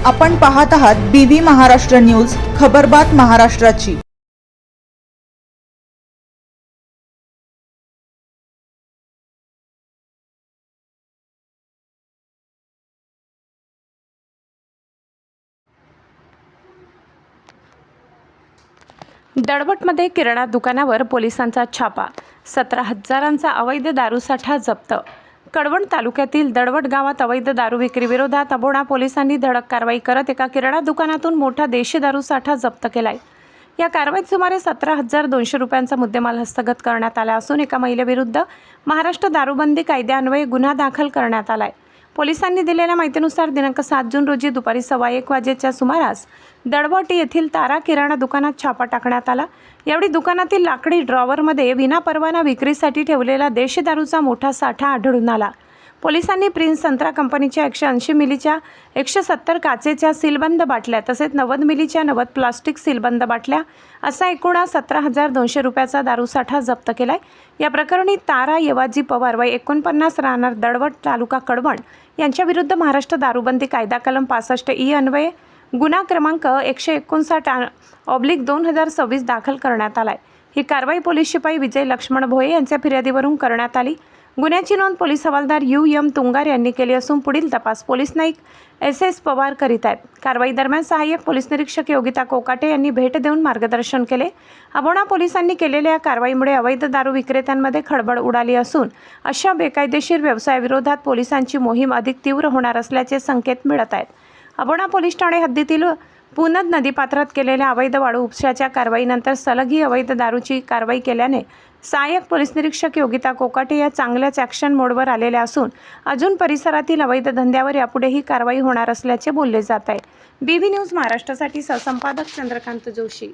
आपण पाहत आहात BV महाराष्ट्र न्यूज, खबरबात महाराष्ट्राची। दडवटमध्ये किराणा दुकानावर पोलिसांचा छापा, 17,000चा अवैध दारूसाठा जप्त। कळवण तालुक्यातील दडवट गावात अवैध दारू विक्री विरोधात अबोणा पोलिसांनी धडक कारवाई करत एका किराणा दुकानातून मोठा देशी दारू साठा जप्त केलाय। या कारवाईत सुमारे 17,200 रुपयांचा मुद्देमाल हस्तगत करण्यात आला असून एका महिलेविरुद्ध महाराष्ट्र दारूबंदी कायद्यान्वये गुन्हा दाखल करण्यात आलाय। पोलिसांनी दिलेल्या माहितीनुसार दिनांक 7 जून रोजी दुपारी 1:15 वाजेच्या सुमारास दडवट येथील तारा किराणा दुकानात छापा टाकण्यात आला। यावेळी दुकानातील लाकडी ड्रॉवरमध्ये विनापरवाना विक्रीसाठी ठेवलेला देशी दारूचा मोठा साठा आढळून आला। पोलिसांनी प्रिन्स संत्रा कंपनीच्या 180 मिलीच्या 170 काचेच्या सीलबंद बाटल्या तसेच 90 मिलीच्या 90 प्लास्टिक सीलबंद बाटल्या असा एकूण 17,200 रुपयाचा दारूसाठा जप्त केलाय। या प्रकरणी तारा येवाजी पवार वय 49 राहणार दडवट तालुका कळवण यांच्या विरुद्ध महाराष्ट्र दारूबंदी कायदा कलम 65E अन्वये गुन्हा क्रमांक 159/2026 दाखल करण्यात आलाय। ही कारवाई पोलीस शिपाई विजय लक्ष्मण भोये यांच्या फिर्यादीवरून करण्यात आली। गुन्ह्याची नोंद पोलीस हवालदार UM तुंगार यांनी केली असून पुढील तपास पोलीस नाईक SS पवार करीत आहेत। कारवाई दरम्यान सहाय्यक पोलीस निरीक्षक योगिता कोकाटे यांनी भेट देऊन मार्गदर्शन केले। अबोणा पोलिसांनी केलेल्या या कारवाईमुळे अवैध दारू विक्रेत्यांमध्ये खळबळ उडाली असून अशा बेकायदेशीर व्यवसायाविरोधात पोलिसांची मोहीम अधिक तीव्र होणार असल्याचे संकेत मिळत आहेत। अबोणा पोलीस ठाणे हद्दीतील पुनद नदीपात्रात केलेल्या अवैध वाळू उपशाच्या कारवाईनंतर सलग ही अवैध दारूची कारवाई केल्याने सहाय्यक पोलीस निरीक्षक योगिता कोकाटे या चांगल्याच ॲक्शन मोडवर आलेल्या असून अजून परिसरातील अवैध धंद्यावर यापुढेही कारवाई होणार असल्याचे बोलले जात आहे। BV न्यूज महाराष्ट्रासाठी सहसंपादक चंद्रकांत जोशी।